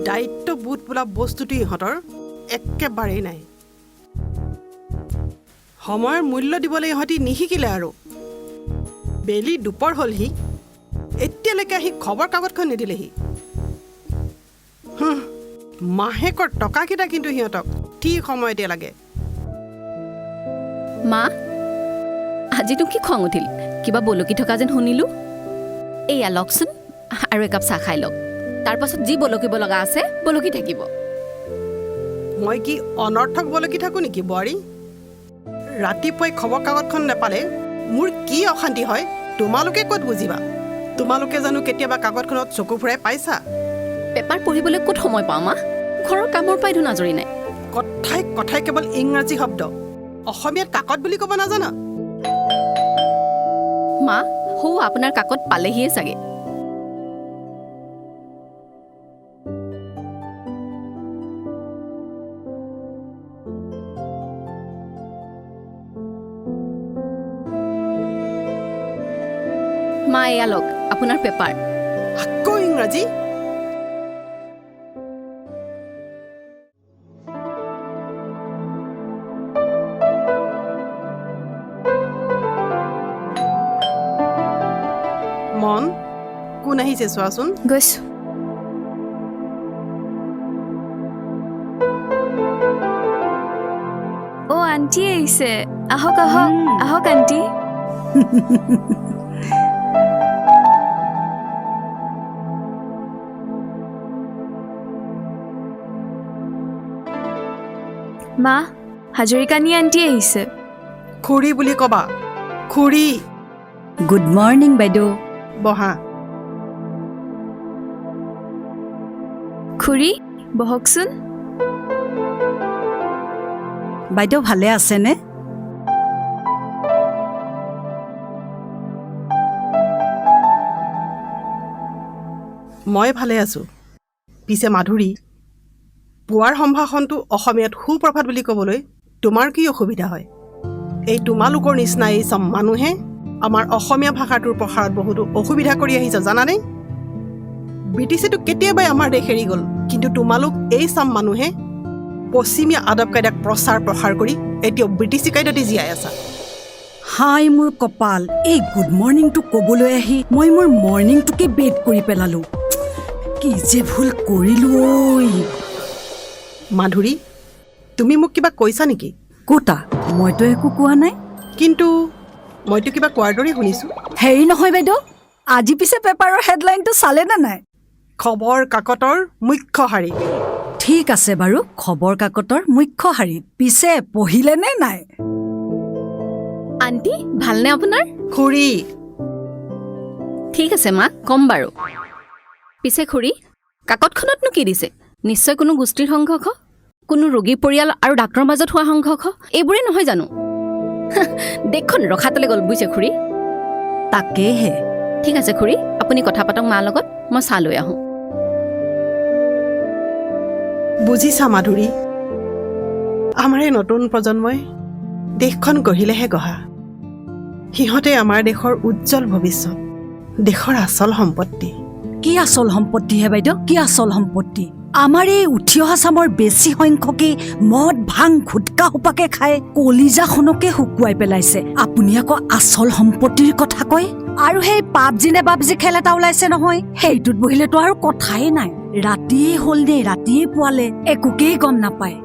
দায়িত্ববোধ বোলা বস্তুটো ইহঁতৰ একেবাৰেই নাই সময়ৰ মূল্য দিবলৈ ইহঁতি নিশিকিলে আৰু বেলি দুপৰ হ'লহি এতিয়ালৈকে আহি খবৰ কাগজখন নিদিলেহি মাহেকৰ টকাকেইটা কিন্তু সিহঁতক ঠিক সময়তে লাগে মা আজিতো কি খং উঠিল কিবা বলকি থকা যেন শুনিলোঁ এয়া লওকচোন আৰু একাপ চাহ খাই লওক তাৰ পাছত যি বলকিব লগা আছে বলকি থাকিব মই কি অনৰ্থক বলকি থাকোঁ নেকি বোৱাৰী ৰাতিপুৱাই খবৰ কাগজখন নেপালে মোৰ কি অশান্তি হয় তোমালোকে ক'ত বুজিবা তোমালোকে জানো কেতিয়াবা কাগজখনত চকু ফুৰাই পাইছা পেপাৰ পঢ়িবলৈ ক'ত সময় পাওঁ মা ঘৰৰ কামৰ পৰাই ধুন আজৰি নাই কথাই কথাই কেৱল ইংৰাজী শব্দ অসমীয়াত কাকত বুলি ক'ব নাজানা মা হৌ আপোনাৰ কাকত পালেহিয়ে চাগে মা এয়া লওক আপোনাৰ পেপাৰ আকৌ ইংৰাজী মন কোন আহিছে চোৱাচোন গৈছো অ আন্টি আহিছে আহক আহক আহক আন্টি মা হাজৰিকানী আন্টি আহিছে খুৰী বুলি ক'বা খুৰী গুড মৰ্ণিং বাইদেউ বহা খুৰী বহকচোন বাইদেউ ভালে আছেনে মই ভালে আছোঁ পিছে মাধুৰী পুৱাৰ সম্ভাষণটো অসমীয়াত সুপ্ৰভাত বুলি ক'বলৈ তোমাৰ কি অসুবিধা হয় এই তোমালোকৰ নিচিনা এই চব মানুহে আমাৰ অসমীয়া ভাষাটোৰ প্ৰসাৰত বহুতো অসুবিধা কৰি আহিছে জানানে ব্ৰিটিছেতো কেতিয়াবাই আমাৰ দেশ এৰি গ'ল কিন্তু তোমালোক এই চব মানুহে পশ্চিমীয়া আদব কায়দাক প্ৰচাৰ প্ৰসাৰ কৰি এতিয়াও ব্ৰিটিছি কায়দাতে জীয়াই আছা হাই মোৰ কপাল এই গুড মৰ্ণিংটো ক'বলৈ আহি মই মোৰ মৰ্ণিংটোকে বেড কৰি পেলালো কি যে ভুল কৰিলো ঐ মাধুৰী তুমি মোক কিবা কৈছা নেকি কোটা মইতো একো কোৱা নাই কিন্তু মইতো কিবা কোৱাৰ দৰে শুনিছোঁ হেৰি নহয় বাইদেউ আজি পিছে পেপাৰৰ হেডলাইনটো চালে নে নাই খবৰ কাকতৰ মুখ্য শাৰী ঠিক আছে বাৰু খবৰ কাকতৰ মুখ্য শাৰী পিছে পঢ়িলে নে নাই আন্টি ভালনে আপোনাৰ খুৰী ঠিক আছে মা কম বাৰু পিছে খুৰী কাকতখনতনো কি দিছে নিশ্চয় কোনো গোষ্ঠীৰ সংঘৰ্ষ কোনো ৰোগী পৰিয়াল আৰু ডাক্তৰৰ মাজত হোৱা সংঘৰ্ষ এইবোৰে নহয় জানো দেশখন ৰখাতলৈ গ'ল বুজিছে খুৰী তাকেহে ঠিক আছে খুৰী আপুনি কথা পাতক মাৰ লগত মই চাহ লৈ আহোঁ বুজিছা মাধুৰী আমাৰ এই নতুন প্ৰজন্মই দেশখন গঢ়িলেহে গঢ়া সিহঁতে আমাৰ দেশৰ উজ্জ্বল ভৱিষ্যত দেশৰ আচল সম্পত্তি কি আচল সম্পত্তি হে বাইদেউ কি আচল সম্পত্তি আমাৰ এই উঠি অহা চামৰ বেছি সংখ্যকে মদ ভাং গুটকা সোপাকে খাই কলিজাখনকে শুকুৱাই পেলাইছে আপুনি আকৌ আচল সম্পত্তিৰ কথা কয় আৰু সেই পাবজি নে বাবজি খেল এটা ওলাইছে নহয় সেইটোত বহিলেতো আৰু কথাই নাই ৰাতিয়ে হ'ল নে ৰাতিয়ে পোৱালে একোকেই গম নাপায়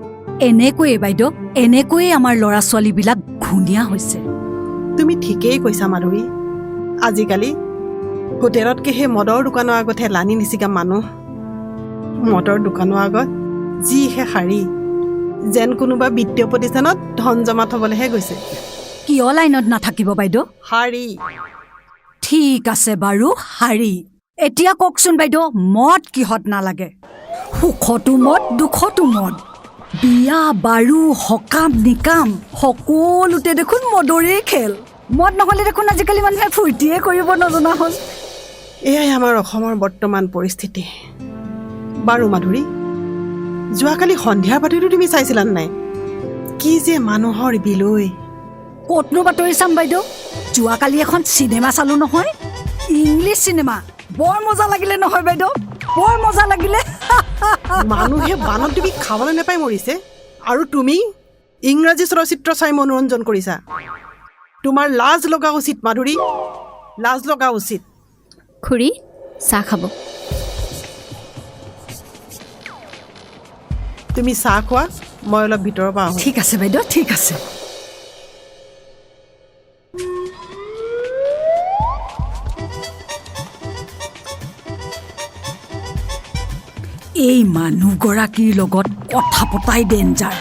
এনেকৈয়ে বাইদেউ এনেকৈয়ে আমাৰ ল'ৰা ছোৱালীবিলাক ঘূণীয়া হৈছে তুমি ঠিকেই কৈছা মাধুৰী আজিকালি হোটেলতকে সেই মদৰ দোকানৰ আগতহে লানি নিচিগা মানুহ মদৰ দোকানৰ আগত যিহে শাৰী যেন কোনোবা বিত্তীয় প্ৰতিষ্ঠানত ধন জমা থবলৈহে গৈছে কিয় লাইনত নাথাকিব বাইদেউ শাৰী ঠিক আছে বাৰু শাৰী এতিয়া কওকচোন বাইদেউ মদ কিহত নালাগে সুখতো মদ দুখতো মদ বিয়া বাৰু সকাম নিকাম সকলোতে দেখোন মদৰে খেল মদ নহ'লে দেখোন আজিকালি মানুহে ফূৰ্তিয়ে কৰিব নজনা হ'ল এয়াই আমাৰ অসমৰ বৰ্তমান পৰিস্থিতি বাৰু মাধুৰী যোৱাকালি সন্ধিয়াৰ বাতৰিটো তুমি চাইছিলা নাই কি যে মানুহৰ বিলৈ ক'তনো বাতৰি চাম বাইদেউ যোৱাকালি এখন চিনেমা চালো নহয় ইংলিছ চিনেমা বৰ মজা লাগিলে নহয় বাইদেউ বৰ মজা লাগিলে মানুহে বানত ডুবি খাবলৈ নাপাই মৰিছে আৰু তুমি ইংৰাজী চলচ্চিত্ৰ চাই মনোৰঞ্জন কৰিছা। তোমাৰ লাজ লগা উচিত মাধুৰী, লাজ লগা উচিত। খুৰী চাহ খাব। তুমি চাহ খোৱা, মই অলপ ভিতৰৰ পৰা আহোঁ। ঠিক আছে বাইদেউ, ঠিক আছে। এই মানুহগৰাকীৰ লগত কথা পতাই ডেঞ্জাৰ।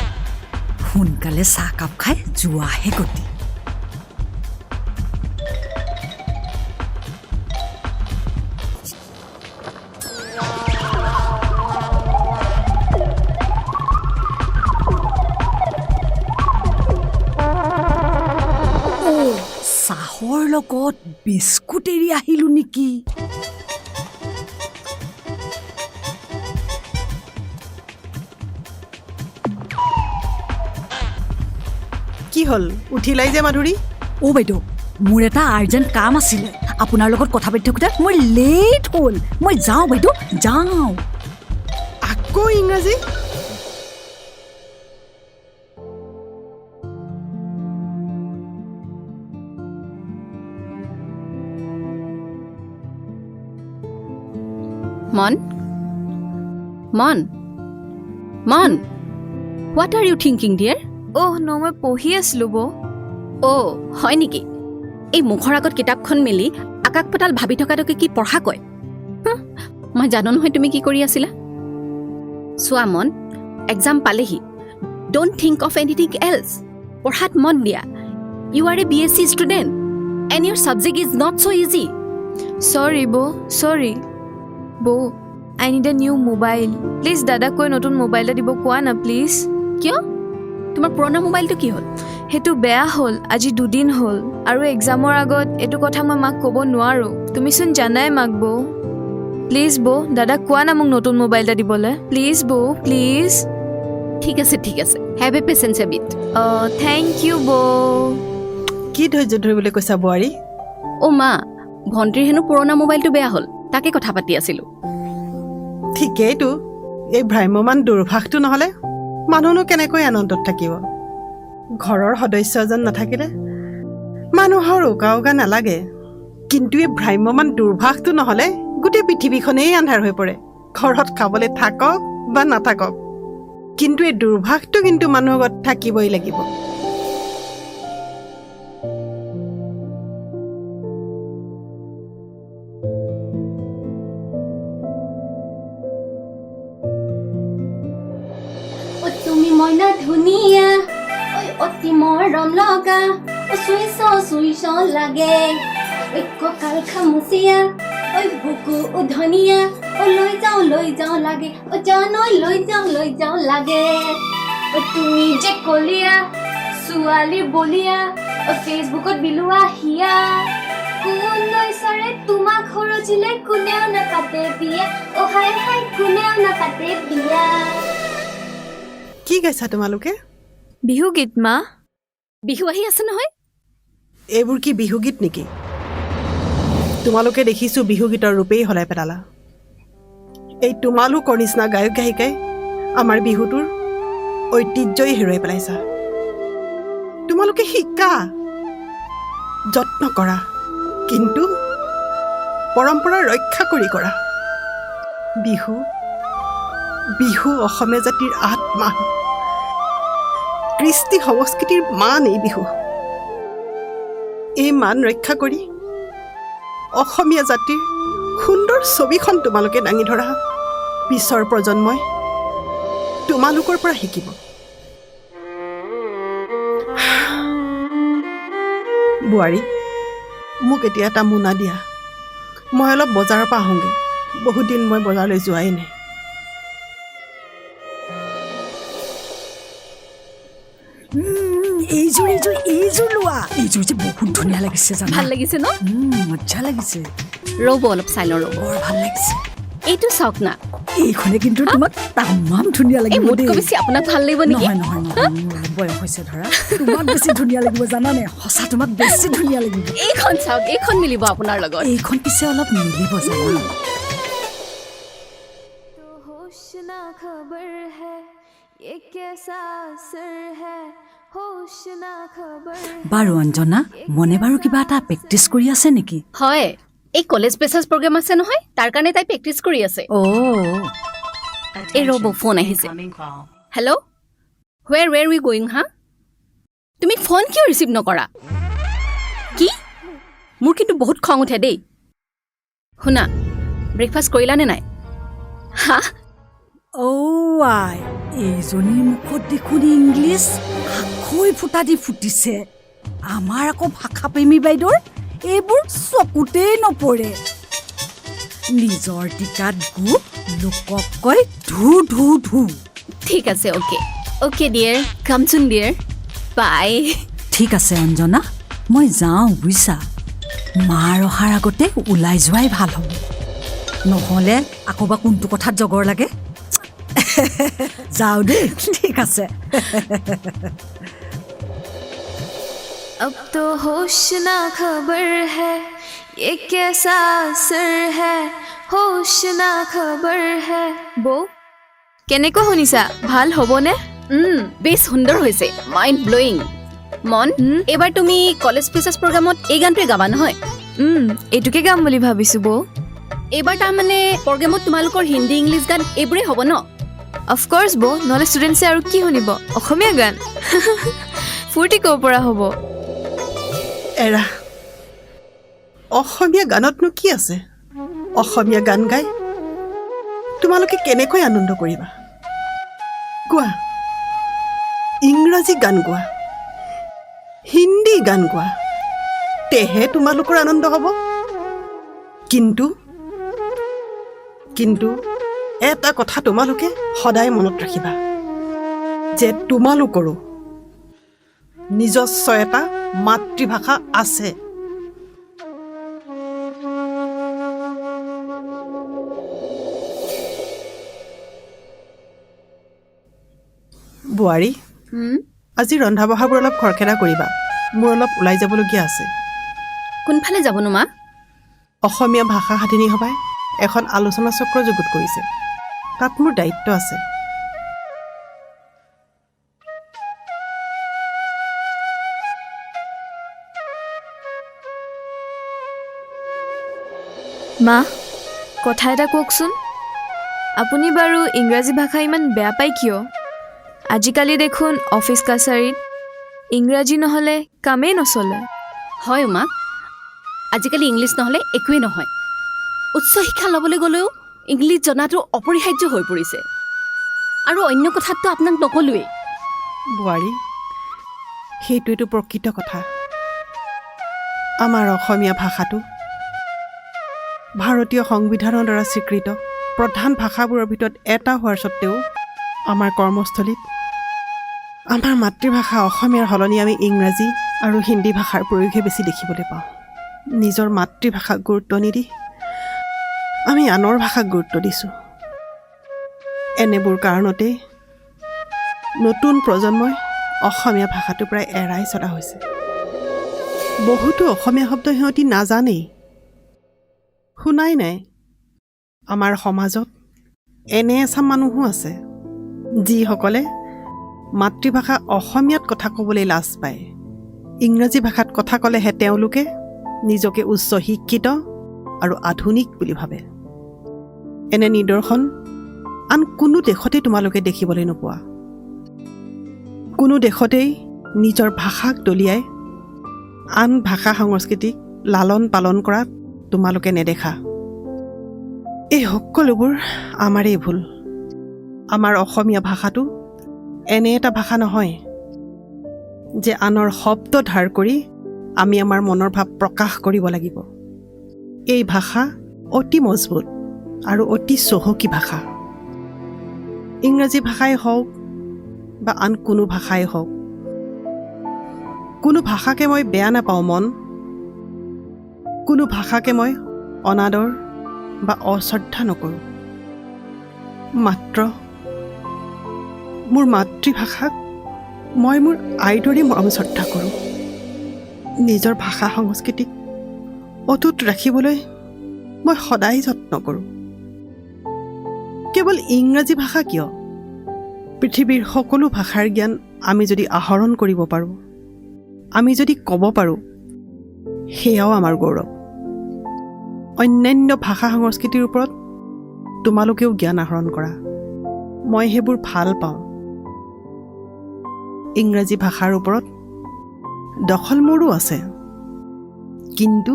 সোনকালে চাহকাপ খাই যোৱাহে গতি। চাহৰ লগত বিস্কুট এৰি আহিলো নেকি? কি হ'ল, উঠিলাই যে মাধুৰী? অ' বাইদেউ, মোৰ এটা আৰ্জেণ্ট কাম আছিলে। আপোনাৰ লগত কথা পাতি থাকোঁতে মই লেট হ'ল। মই যাওঁ বাইদেউ, যাওঁ। আকৌ ইংৰাজী? মন মন মন, what are you thinking dear? Oh no, মই পঢ়ি আছিলোঁ বৌ। অ' হয় নেকি? এই মুখৰ আগত কিতাপখন মেলি আকাশ পাতাল ভাবি থকাটোকে কি পঢ়া কয়? মই জানো নহয় তুমি কি কৰি আছিলা। চোৱা মন, এক্সাম পালেহি। Don't think of anything else. পঢ়াত মন দিয়া। You are a BSc student and your subject is not so' easy. Sorry বৌ, চৰি। বৌ, I need a new mobile. Please দাদাক কৈ নতুন মোবাইল এটা দিব কোৱা না প্লিজ। কিয়? তোমাৰ পুৰণা মোবাইলটো কি হ'ল? সেইটো বেয়া হ'ল, আজি 2 দিন হ'ল। আৰু এক্সামৰ আগত এইটো কথা মই মাক ক'ব নোৱাৰোঁ। তুমিচোন জানাই মাক বৌ। প্লিজ বৌ, দাদাক কোৱা না মোক নতুন মোবাইল এটা দিবলৈ। প্লিজ বৌ, প্লিজ। ঠিক আছে ঠিক আছে, have a patience a bit. Thank you বৌ। কি ধৈৰ্য ধৰিবলৈ কৈছা বোৱাৰী? অ' মা, ভণ্টিৰ হেনো পুৰণা মোবাইলটো বেয়া হ'ল, তাকে কথা পাতি আছিলোঁ। ঠিকেইতো, এই ভ্ৰাম্যমান দুৰ্ভাষটো নহ'লে মানুহনো কেনেকৈ আনন্দত থাকিব? ঘৰৰ সদস্য এজন নাথাকিলে মানুহৰ উকা উকা নালাগে, কিন্তু এই ভ্ৰাম্যমান দুৰ্ভাষটো নহ'লে গোটেই পৃথিৱীখনেই আন্ধাৰ হৈ পৰে। ঘৰত খাবলৈ থাকক বা নাথাকক, কিন্তু এই দুৰ্ভাষটো কিন্তু মানুহৰ ঘৰত থাকিবই লাগিব। তুমি মইনা ধুনীয়া, ঐ অতি মৰম লগা, চুইচ লাগে, ঐ কঁকাল খামুচিয়া, ঐ বুকু উধনীয়া, লৈ যাওঁ লাগে, জানৈ লৈ যাওঁ লাগে। তুমি যে কলীয়া, ছোৱালী বলীয়া, ফেচবুকত বিলোৱা হিয়া, কোন লৈছৰে তোমাক সৰজিলে, কোনেও নাপাতে বিয়া, হাই হাই কোনেও নাপাতে বিয়া। কি গাইছা তোমালোকে? বিহু গীত মা। বিহু আহি আছে নহয়। এইবোৰ কি বিহুগীত নেকি? তোমালোকে দেখিছোঁ বিহুগীতৰ ৰূপেই সলাই পেলালা। এই তোমালোকৰ নিচিনা গায়ক গায়িকাই আমাৰ বিহুটোৰ ঐতিহ্যই হেৰুৱাই পেলাইছা। তোমালোকে শিকা, যত্ন কৰা, কিন্তু পৰম্পৰা ৰক্ষা কৰি কৰা। বিহু বিহু অসমীয়া জাতিৰ আত্মা, কৃষ্টি সংস্কৃতিৰ মান। এই বিহু, এই মান ৰক্ষা কৰি অসমীয়া জাতিৰ সুন্দৰ ছবিখন তোমালোকে দাঙি ধৰা। পিছৰ প্ৰজন্মই তোমালোকৰ পৰা শিকিব। বোৱাৰী, মোক এতিয়া এটা মোনা দিয়া, মই অলপ বজাৰৰ পৰা আহোঁগৈ। বহুত দিন মই বজাৰলৈ যোৱাই নাই। এইযোৰ লোৱা। এইযোৰ যে বহুত ধুনীয়া লাগিছে জানা। ভাল লাগিছে ন? মজা লাগিছে। ৰ'ব অলপ চাই লওঁ, ৰ'ব। বৰ ভাল লাগিছে। এইটো চাওক না, এইখনে কিন্তু তোমাক তামাম ধুনীয়া এই লাগিব মোতকৈ দেই। বেছি আপোনাক ভাল লাগিব নেকি? নহয় মোৰ বয়স হৈছে ধৰা, তোমাক বেছি ধুনীয়া লাগিব জানানে? সঁচা তোমাক বেছি ধুনীয়া লাগিব। এইখন চাওক, এইখন মিলিব আপোনাৰ লগত। এইখন পিছে অলপ মিলিব জানা। ये कैसा असर है होश ना खबर বাৰু অঞ্জনা মনে বাৰু কিবা এটা প্ৰেক্টিচ কৰি আছে নেকি হয় এই কলেজ প্ৰেচাৰ্ছ প্ৰগ্ৰেম আছে নহয় তাৰ কাৰণে তাই প্ৰেক্টিচ কৰি আছে এই ৰ'ব ফোন আহিছে হেল্ল' ৱেৰ উই গ'য়িং হা তুমি ফোন কিয় ৰিচিভ নকৰা কি মোৰ কিন্তু বহুত খং উঠে দেই শুনা ব্ৰেকফাষ্ট কৰিলানে নাই হা আই এইজনীৰ মুখত দেখোন ইংলিছ আখৈ ফুটা দি ফুটিছে আমাৰ আকৌ ভাষা প্ৰেমী বাইদেউৰ এইবোৰ চকুতেই নপৰে নিজৰ টিকাত গু লোকক কয় ধু ধু ধু ঠিক আছে অ'কে ডিয়াৰ কামচোন ডিয়াৰ বাই ঠিক আছে অঞ্জনা মই যাওঁ বুজিছা মাৰ অহাৰ আগতে ওলাই যোৱাই ভাল হ'ব নহ'লে আকৌ বা কোনটো কথাত জগৰ লাগে যাওঁ দেই ঠিক আছে अब तो होश ना खबर है ये कैसा असर है होश ना खबर है বৌ কেনেকৈ শুনিছা ভাল হ'বনে বেছ সুন্দৰ হৈছে মাইণ্ড ব্লয়িং মন এইবাৰ তুমি কলেজ প্ৰেচাৰ্ছ প্ৰগ্ৰামত এই গানটোৱে গাবা নহয় এইটোকে গাম বুলি ভাবিছোঁ বৌ এইবাৰ তাৰমানে প্ৰগ্ৰেমত তোমালোকৰ হিন্দী ইংলিছ গান এইবোৰেই হ'ব ন অফক'ৰ্ছ বৌ নহ'লে ষ্টুডেণ্টছে আৰু কি শুনিব অসমীয়া গান ফূৰ্তি ক'ৰ পৰা হ'ব এৰা অসমীয়া গানতনো কি আছে অসমীয়া গান গাই তোমালোকে কেনেকৈ আনন্দ কৰিবা গোৱা ইংৰাজী গান গোৱা হিন্দী গান গোৱা তেহে তোমালোকৰ আনন্দ হ'ব কিন্তু এটা কথা তোমালোকে সদায় মনত ৰাখিবা যে তোমালোকৰো নিজস্ব এটা মাতৃভাষা আছে বোৱাৰী আজি ৰন্ধা বঢ়াবোৰ অলপ খৰখেদা কৰিবা মোৰ অলপ ওলাই যাবলগীয়া আছে কোনফালে যাবনো মা অসমীয়া ভাষা সাধিনী সভাই এখন আলোচনা চক্ৰ যুগুত কৰিছে তাত মোৰ দায়িত্ব আছে মা কথা এটা কওকচোন আপুনি বাৰু ইংৰাজী ভাষা ইমান বেয়া পায় কিয় আজিকালি দেখোন অফিচ কাছাৰীত ইংৰাজী নহ'লে কামেই নচলে হয় মা আজিকালি ইংলিছ নহ'লে একোৱেই নহয় উচ্চ শিক্ষা ল'বলৈ গ'লেও ইংলিছ জনাটো অপৰিহাৰ্য হৈ পৰিছে আৰু অন্য কথাততো আপোনাক নকলোৱেই বোৱাৰী সেইটোৱেতো প্ৰকৃত কথা আমাৰ অসমীয়া ভাষাটো ভাৰতীয় সংবিধানৰ দ্বাৰা স্বীকৃত প্ৰধান ভাষাবোৰৰ ভিতৰত এটা হোৱাৰ স্বত্তেও আমাৰ কৰ্মস্থলীত আমাৰ মাতৃভাষা অসমীয়াৰ সলনি আমি ইংৰাজী আৰু হিন্দী ভাষাৰ প্ৰয়োগহে বেছি দেখিবলৈ পাওঁ নিজৰ মাতৃভাষাক গুৰুত্ব নিদি আমি আনৰ ভাষাক গুৰুত্ব দিছোঁ এনেবোৰ কাৰণতেই নতুন প্ৰজন্মই অসমীয়া ভাষাটো প্ৰায় এৰাই চলা হৈছে বহুতো অসমীয়া শব্দ সিহঁতি নাজানেই শুনাই নাই আমাৰ সমাজত এনে এচাম মানুহো আছে যিসকলে মাতৃভাষা অসমীয়াত কথা ক'বলৈ লাজ পায় ইংৰাজী ভাষাত কথা ক'লেহে তেওঁলোকে নিজকে উচ্চ শিক্ষিত আৰু আধুনিক বুলি ভাবে এনে নিদৰ্শন আন কোনো দেশতেই তোমালোকে দেখিবলৈ নোপোৱা কোনো দেশতেই নিজৰ ভাষাক দলিয়াই আন ভাষা সংস্কৃতিক লালন পালন কৰাত তোমালোকে নেদেখা এই সকলোবোৰ আমাৰেই ভুল আমাৰ অসমীয়া ভাষাটো এনে এটা ভাষা নহয় যে আনৰ শব্দ ধাৰ কৰি আমি আমাৰ মনৰ ভাৱ প্ৰকাশ কৰিব লাগিব এই ভাষা অতি মজবুত আৰু অতি চহকী ভাষা ইংৰাজী ভাষাই হওক বা আন কোনো ভাষাই হওক কোনো ভাষাকে মই বেয়া নাপাওঁ মন কোনো ভাষাকে মই অনাদৰ বা অশ্ৰদ্ধা নকৰোঁ মাত্ৰ মোৰ মাতৃভাষাক মই মোৰ আইৰ দৰে মৰম শ্ৰদ্ধা কৰোঁ নিজৰ ভাষা সংস্কৃতিক অটুট ৰাখিবলৈ মই সদায় যত্ন কৰোঁ কেৱল ইংৰাজী ভাষা কিয় পৃথিৱীৰ সকলো ভাষাৰ জ্ঞান আমি যদি আহৰণ কৰিব পাৰোঁ, আমি যদি ক'ব পাৰোঁ, সেয়াও আমাৰ গৌৰৱ। অন্যান্য ভাষা সংস্কৃতিৰ ওপৰত তোমালোকেও জ্ঞান আহৰণ কৰা, মই সেইবোৰ ভাল পাওঁ। ইংৰাজী ভাষাৰ ওপৰত দখল মোৰো আছে, কিন্তু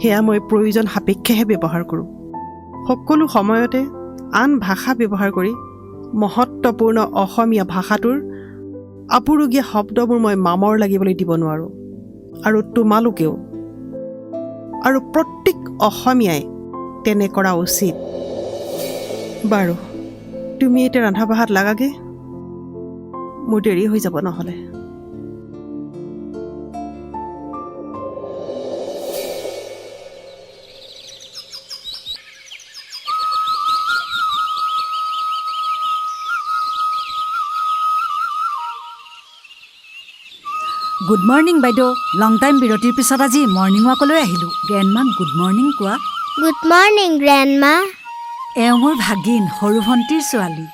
সেয়া মই প্ৰয়োজন সাপেক্ষেহে ব্যৱহাৰ কৰোঁ। সকলো সময়তে আন ভাষা ব্যৱহাৰ কৰি মহত্বপূৰ্ণ অসমীয়া ভাষাটোৰ আপুৰুগীয়া শব্দবোৰ মই মামৰ লাগিবলৈ দিব নোৱাৰোঁ। আৰু তোমালোকেও, আৰু প্ৰত্যেক অসমীয়াই তেনে কৰা উচিত। বাৰু, তুমি এতিয়া ৰন্ধা বঢ়াত লাগাগে, মোৰ দেৰি হৈ যাব নহ'লে। গুড মৰ্ণিং বাইদেউ। লং টাইম বিৰতিৰ পিছত আজি মৰ্ণিং ৱাকলৈ আহিলোঁ। গ্ৰেণ্ডমাক গুড মৰ্ণিং কোৱা। Good morning grandma. এওঁ মোৰ ভাগিন, সৰু ভণ্টিৰ ছোৱালী।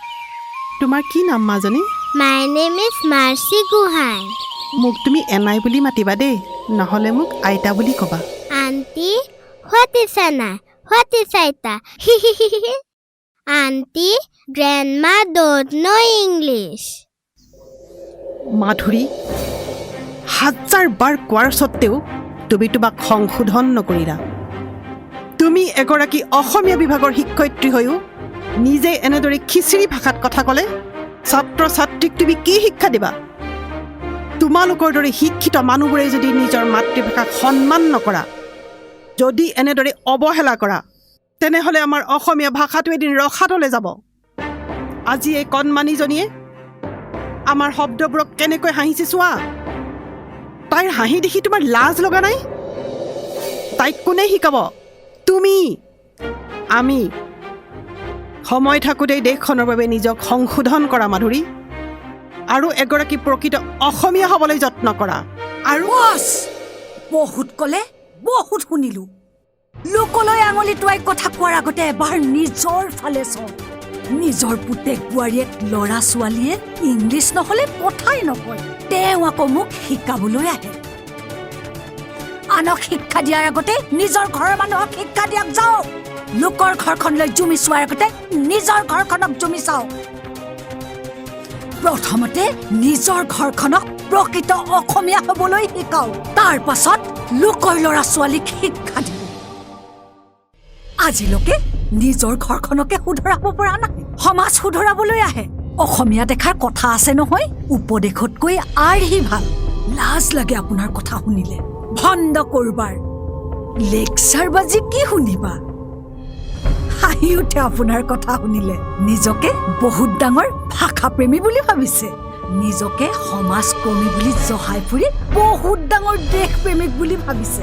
তোমাৰ কি নাম মাজনী? My name is Mercy Gohain. মোক তুমি এনাই বুলি মাতিবা দেই, নহ'লে মোক আইতা বুলি ক'বা। আণ্টি, হোৱাট ইজ এনা? হোৱাট ইজ আইতা? Aunty, grandma don't know' English. Madhuri, 1000 বাৰ কোৱাৰ স্বত্তেও তুমি তোমাক সংশোধন নকৰিলা। তুমি এগৰাকী অসমীয়া বিভাগৰ শিক্ষয়িত্ৰী হৈও নিজে এনেদৰে খিচিৰি ভাষাত কথা ক'লে ছাত্ৰ ছাত্ৰীক তুমি কি শিক্ষা দিবা? তোমালোকৰ দৰে শিক্ষিত মানুহবোৰে যদি নিজৰ মাতৃভাষাক সন্মান নকৰা, যদি এনেদৰে অৱহেলা কৰা, তেনেহ'লে আমাৰ অসমীয়া ভাষাটো এদিন ৰসাতলে যাব। আজি এই কণমানিজনীয়ে আমাৰ শব্দবোৰক কেনেকৈ হাঁহিছে চোৱা। তাইৰ হাঁহি দেখি তোমাৰ লাজ লগা নাই? তাইক কোনে শিকাব? তুমি, আমি। সময় থাকোঁতেই দেশখনৰ বাবে নিজক সংশোধন কৰা মাধুৰী, আৰু এগৰাকী প্ৰকৃত অসমীয়া হ'বলৈ যত্ন কৰা। আৰু বহুত ক'লে, বহুত শুনিলোঁ। লোকলৈ আঙুলি টোৱাই কথা কোৱাৰ আগতে এবাৰ নিজৰ ফালে চাওঁ। নিজৰ পুতেক বোৱাৰীয়েক ল'ৰা ছোৱালীয়ে ইংলিছ নহ'লে কথাই নকয়, তেওঁ আকৌ মোক শিকাবলৈ আহে। আনক শিক্ষা দিয়াৰ আগতে নিজৰ ঘৰৰ মানুহক শিক্ষা দিয়ক যাওক। লোকৰ ঘৰখনলৈ জুমি চোৱাৰ আগতে নিজৰ ঘৰখনক জুমি চাওক। প্ৰথমতে নিজৰ ঘৰখনক প্ৰকৃত অসমীয়া হ'বলৈ শিকাওক, তাৰ পাছত লোকৰ ল'ৰা ছোৱালীক শিক্ষা দিব। আজিলৈকে নিজৰ ঘৰখনকে শুধৰাব পৰা নাই, সমাজ শুধৰাবলৈ আহে। অসমীয়া দেখাৰ কথা আছে নহয়, উপদেশতকৈ আৰ্হি ভাল। লাজ লাগে আপোনাৰ কথা শুনিলে। ভণ্ড কৰবাৰ লেকচাৰ বাজি কি শুনিবা? হাঁহি উঠে আপোনাৰ কথা শুনিলে। নিজকে বহুত ডাঙৰ ভাষাপ্ৰেমী বুলি ভাবিছে, নিজকে সমাজকৰ্মী বুলি জহাই ফুৰি বহুত ডাঙৰ দেশপ্ৰেমিক বুলি ভাবিছে।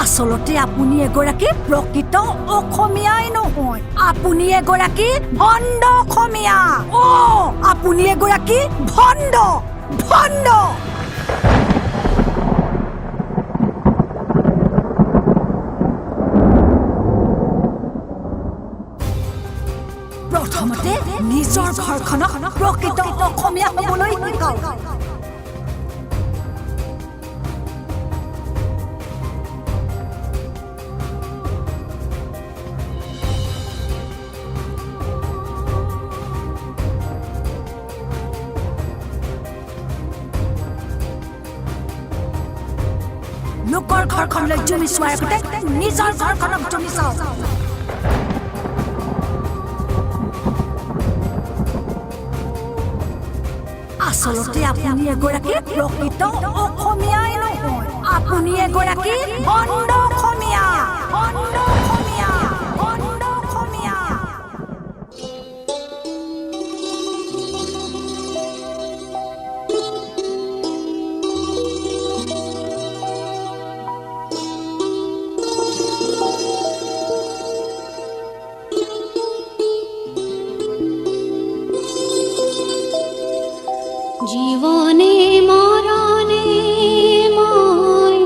আচলতে আপুনি এগৰাকী প্ৰকৃত অসমীয়াই নহয়, আপুনি এগৰাকী ভণ্ড অসমীয়া। আপুনি এগৰাকী ভণ্ড। প্ৰথমতে নিজৰ ঘৰখনক প্ৰকৃত অসমীয়া হ'বলৈ শিকাওক। লোকৰ ঘৰখনলৈ জুমি চোৱাৰ আগতে নিজৰ ঘৰখনক জুমি চাওক। আচলতে আপুনি এগৰাকী প্ৰকৃত অসমীয়াই নহয়, আপুনি এগৰাকী ভণ্ড অসমীয়া। জীবনে মৰণে মই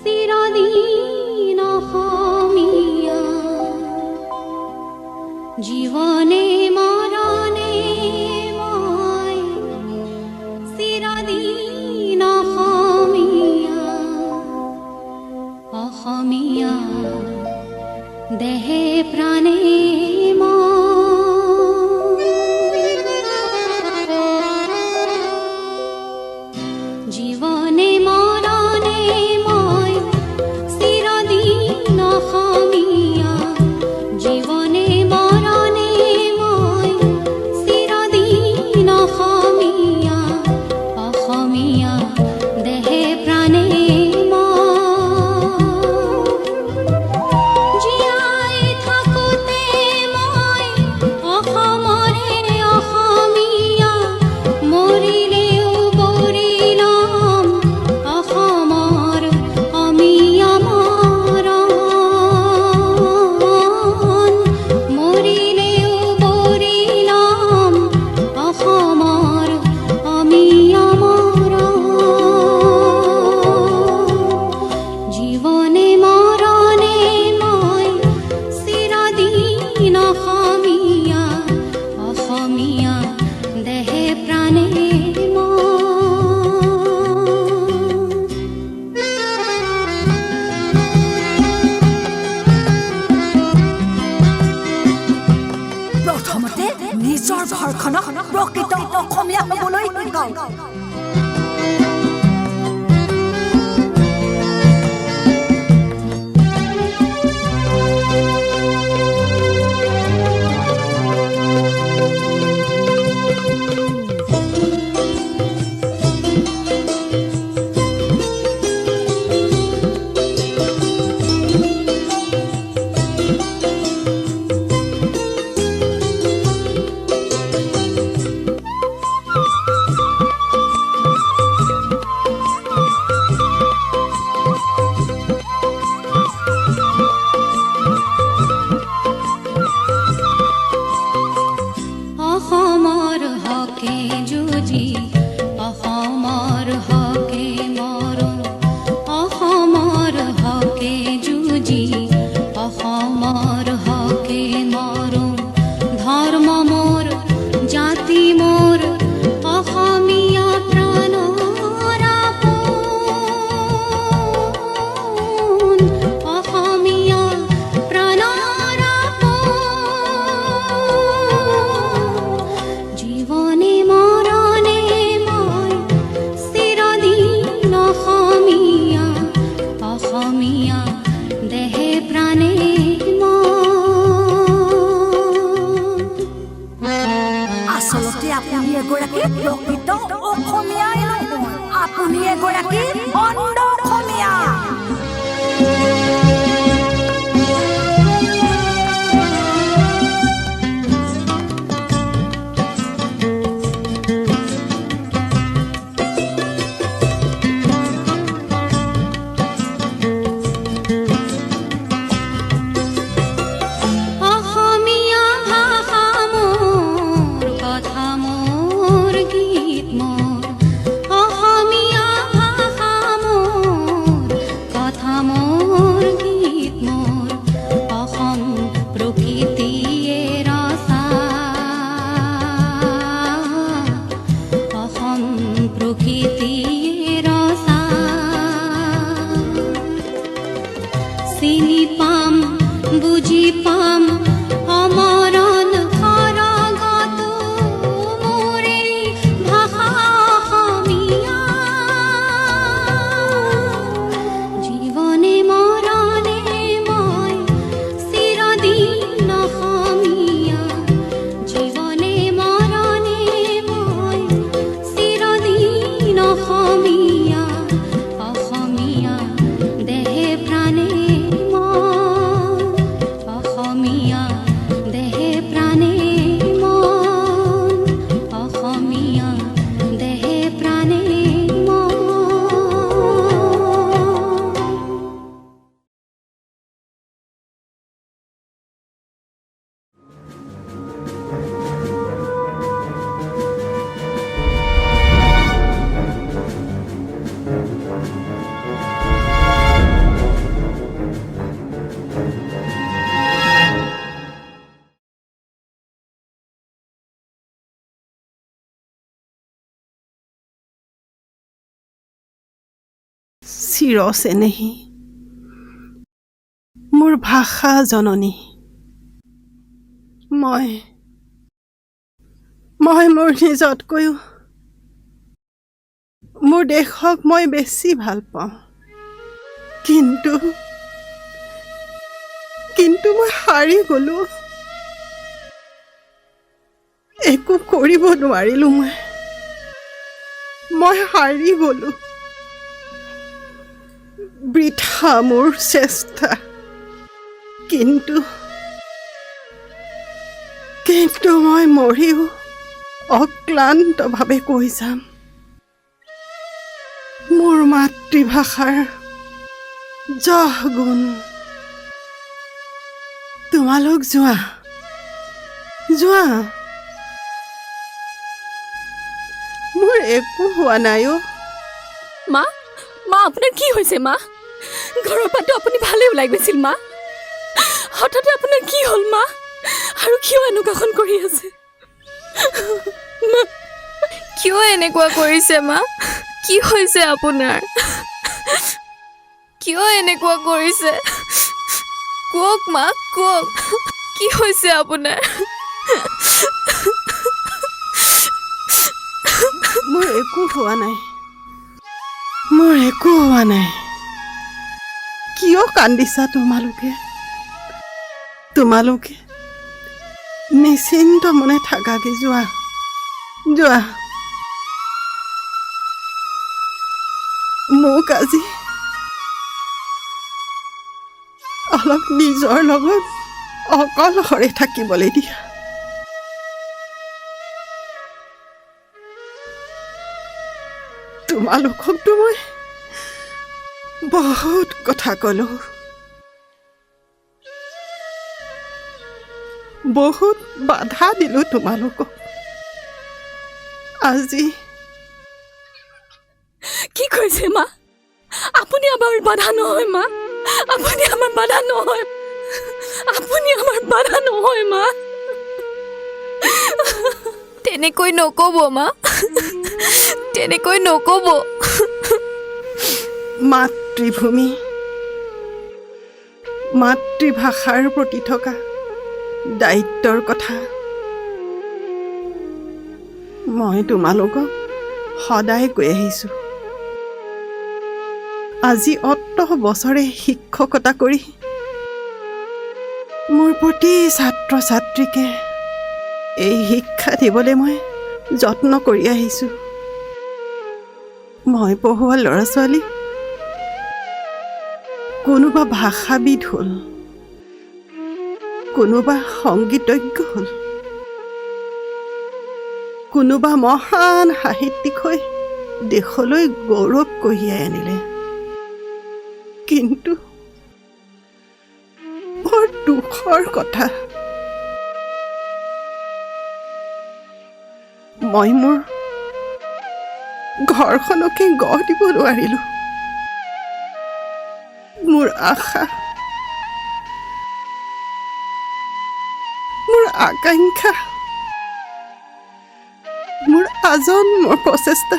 চিৰদিন দেহে প্ৰাণে জীৱনে মৰণে মই চিৰদিন অসমীয়া জীৱনে মৰণে মই চিৰদিন অসমীয়া অসমীয়া দেহে প্ৰাণে জীয়াই থাকোঁতে মই অসমৰে অসমীয়া মৰিলেও পৰিণাম অসমৰ অমীয়া মৰণ মৰিলেও পৰিণাম অসমৰ অমীয়া মৰণ জীৱনে মৰণে মই চিৰদিন অসমীয়া অসমীয়া দেহে প্ৰাণে প্ৰথমতে নিজৰ ঘৰখনক প্ৰকৃত অসমীয়া হ'বলৈ শিকাওক। অসমৰ হকে যুঁজি অসমৰ হকে মৰো অসমৰ হকে যুঁজি অসমৰ হকে মৰো ধৰ্ম মোৰ জাতি মোৰ অসমীয়া প্ৰাণৰ আপোন অসমীয়া প্ৰাণৰ জীৱনে মৰণে মই চিৰদিন অসমীয়া অসমীয়া দেহে প্ৰাণে আচলতে আপুনি এগৰাকী প্ৰকৃত অসমীয়াই নহয়, আপুনি এগৰাকী অন্ধ অসমীয়া। অসমীয়া ভাষা মোৰ কথা মোৰ গীত মোৰ অসমীয়া ভাষা মোৰ কথা মোৰ গীত মোৰ অসম প্ৰকৃতিয়ে ৰচা অসম প্ৰকৃতিয়ে ৰচা চিনি পাম বুজি পাম অমৰণ সৰগতো মোৰ এই ভাষা অসমীয়া জীৱনে মৰণে মই চিৰদিন অসমীয়া জীৱনে মৰণে মই চিৰদিন অসমীয়া অসমীয়া দেহে প্ৰাণে অসমীয়া দেহে প্ৰাণে অসমীয়া দেহে প্ৰাণে চিৰচেনেহী মোৰ ভাষা জননী, মই মোৰ নিজতকৈও মোৰ দেশক মই বেছি ভাল পাওঁ। কিন্তু মই হাৰি গ'লো। একো কৰিব নোৱাৰিলো। মই হাৰি গ'লো। বৃথা মোৰ চেষ্টা। কিন্তু মই মৰিও অক্লান্তভাৱে কৈ যাম, মোৰ মাতৃভাষাৰ জহ গুণ। তোমালোক যোৱা, মোৰ একো হোৱা নাই অ'। মা আপোনাৰ কি হৈছে মা? ঘৰৰ পৰাতো আপুনি ভালে ওলাই গৈছিল মা। হঠাতে আপোনাৰ কি হ'ল মা? আৰু কিয় এনেকুৱাখন কৰি আছে? কিয় এনেকুৱা কৰিছে মা? কি হৈছে আপোনাৰ? কিয় এনেকুৱা কৰিছে? কওক মা, কওক, কি হৈছে আপোনাৰ? মোৰ একো হোৱা নাই। কিয় কান্দিছা তোমালোকে নিশ্চিন্ত মনে থাকাকে যোৱা। মোক আজি অলপ নিজৰ লগত অকলশৰে থাকিবলৈ দিয়া। তোমালোককতো মই বহুত কথা ক'লো, বহুত বাধা দিলো তোমালোকক। আজি কি কৈছে মা? আপুনি আমাৰ বাধা নহয় মা। আপুনি আমাৰ বাধা নহয় মা। তেনেকৈ নক'ব মা, তেনেকৈ নক'ব। মাতৃভূমি, মাতৃভাষাৰ প্ৰতি থকা দায়িত্বৰ কথা মই তোমালোকক সদায় কৈ আহিছোঁ। আজি অত বছৰে শিক্ষকতা কৰি মোৰ প্ৰতি ছাত্ৰ ছাত্ৰীকে এই শিক্ষা দিবলৈ মই যত্ন কৰি আহিছোঁ। মই পঢ়োৱা ল'ৰা ছোৱালী কোনোবা ভাষাবিদ হ'ল, কোনোবা সংগীতজ্ঞ হ'ল, কোনোবা মহান সাহিত্যিক হৈ দেশলৈ গৌৰৱ কঢ়িয়াই আনিলে। কিন্তু বৰ দুখৰ কথা, মই মোৰ ঘৰখনকে গঢ় দিব নোৱাৰিলোঁ। মোৰ আশা, মোৰ আকাংক্ষা, মোৰ আজন্মৰ প্ৰচেষ্টা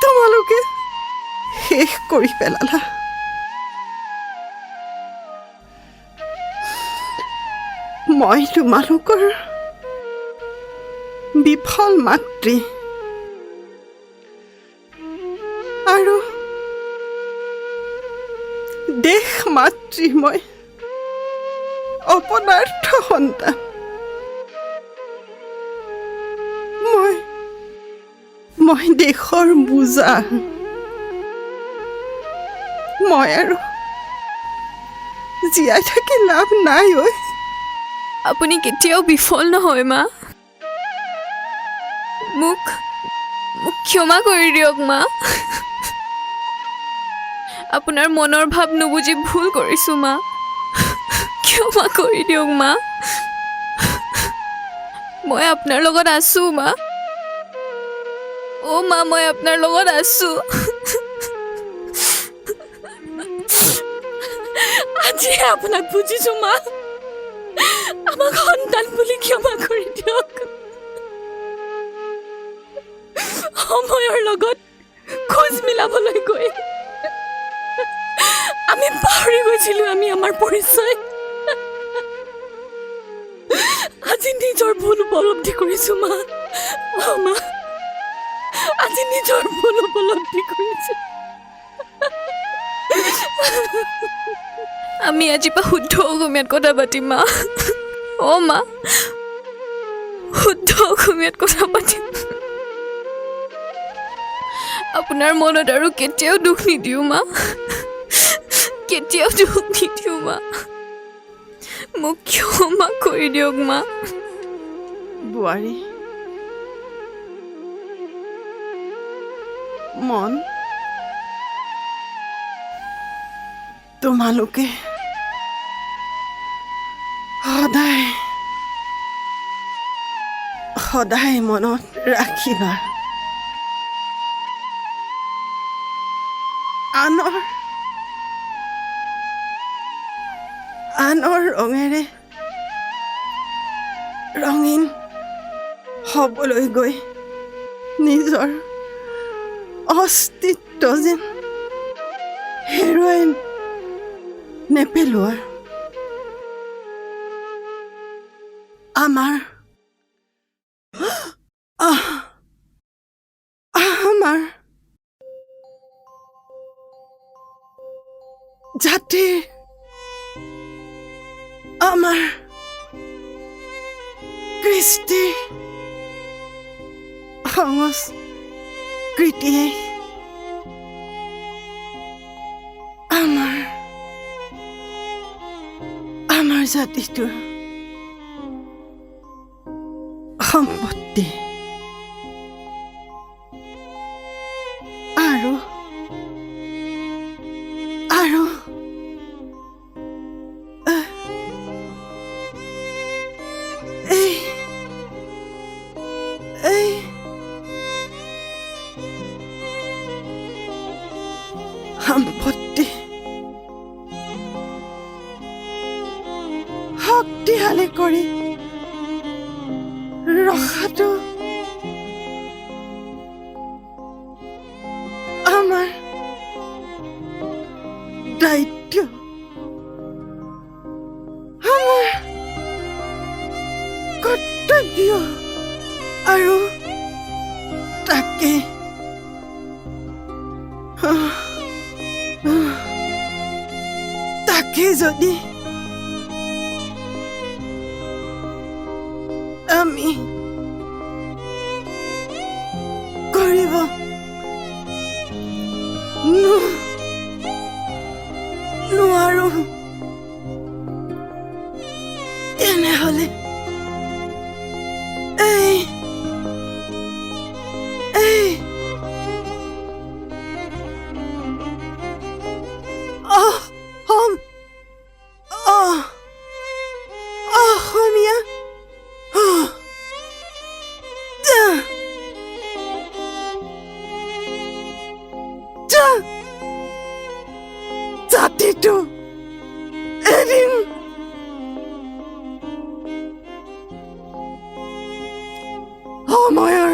তোমালোকে শেষ কৰি পেলালা। মই তোমালোকৰ বিফল মাতৃ আৰু দেশ মাতৃ, মই অপদাৰ্থ সন্তান। মই দেশৰ বোজা। মই আৰু জীয়াই থাকি লাভ নাই ঐ। আপুনি কেতিয়াও বিফল নহয় মা। মোক ক্ষমা কৰি দিয়ক মা। আপোনাৰ মনৰ ভাৱ নুবুজি ভুল কৰিছোঁ মা। ক্ষমা কৰি দিয়ক মা। মই আপোনাৰ লগত আছোঁ মা। অ' মা, মই আপোনাৰ লগত আছোঁ। আজিহে আপোনাক বুজিছোঁ মা। আমাক সন্তান বুলি ক্ষমা কৰি দিয়ক। সময়ৰ লগত খোজ মিলাবলৈ গৈ আমি পাহৰি গৈছিলোঁ আমি আমাৰ পৰিচয়। আজি নিজৰ ভুল উপলব্ধি কৰিছোঁ মা। মা আজি নিজৰ ভুল উপলব্ধি কৰিছোঁ। আমি আজিৰ পৰা শুদ্ধ অসমীয়াত কথা পাতিম মা। মা শুদ্ধ অসমীয়াত কথা পাতিম। আপোনাৰ মনত আৰু কেতিয়াও দুখ নিদিওঁ মা, কেতিয়াও দুখ নিদিওঁ মা। মোক ক্ষমা কৰি দিয়ক মা। বোৱাৰী মন, তোমালোকে সদায় সদায় মনত ৰাখিবা, আনৰ ৰঙেৰে ৰঙীন হ'বলৈ গৈ নিজৰ অস্তিত্ব যেন হেৰুৱাই নেপেলোৱা। আমাৰ জাতিৰ, আমাৰ কৃষ্টিৰ সংস্কৃতিয়ে আমাৰ জাতিটোৰ সম্পত্তি। আৰু এই সম্পত্তি শক্তিশালী কৰি ৰখাটো আমাৰ দায়িত্ব, আমাৰ কৰ্তব্য। আৰু তাকে যদি আমি কৰিব নোৱাৰো, তেনেহলে অসমীয়া জাতিটো এদিন সময়ৰ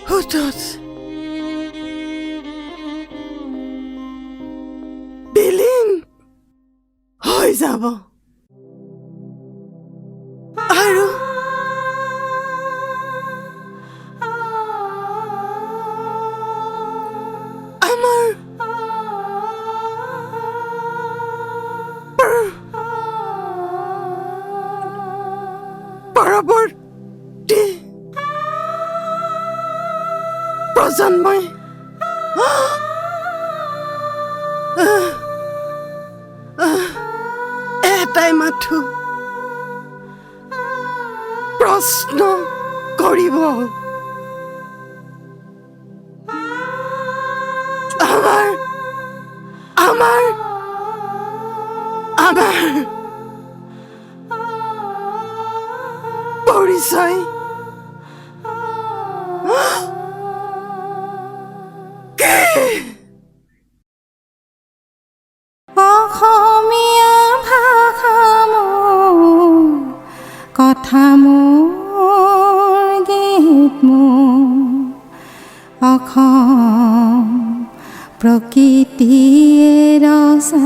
সোঁতত বিলীন হৈ যাব। আৰু আমাৰ পৰৱৰ্তী প্ৰজন্মই এটাই মাথো প্ৰশ্ন কৰিব, আমাৰ পৰিচয় অসমীয়া ভাষা মোৰ কথা মোৰ গীত মোৰ অসম প্ৰকৃতিয়ে ৰচা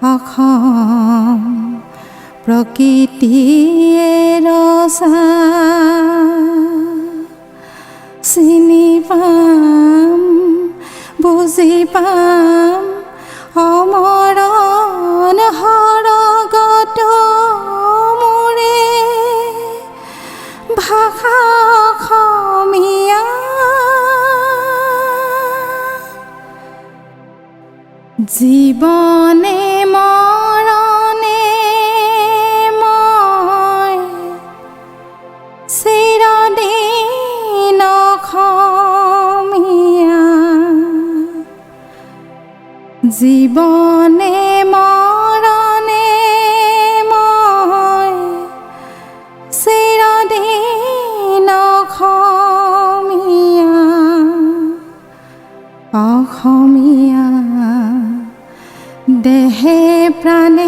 অসম প্ৰকৃতিয়ে ৰচা চিনি পাম বুজি পাম অমৰণ সৰগত মোৰে ভাষা অসমীয়া জীৱনে মৰণে মই চিৰদিন অসমীয়া জীৱনে মৰণে মই চিৰদিন অসমীয়া অসমীয়া দেহে প্ৰাণে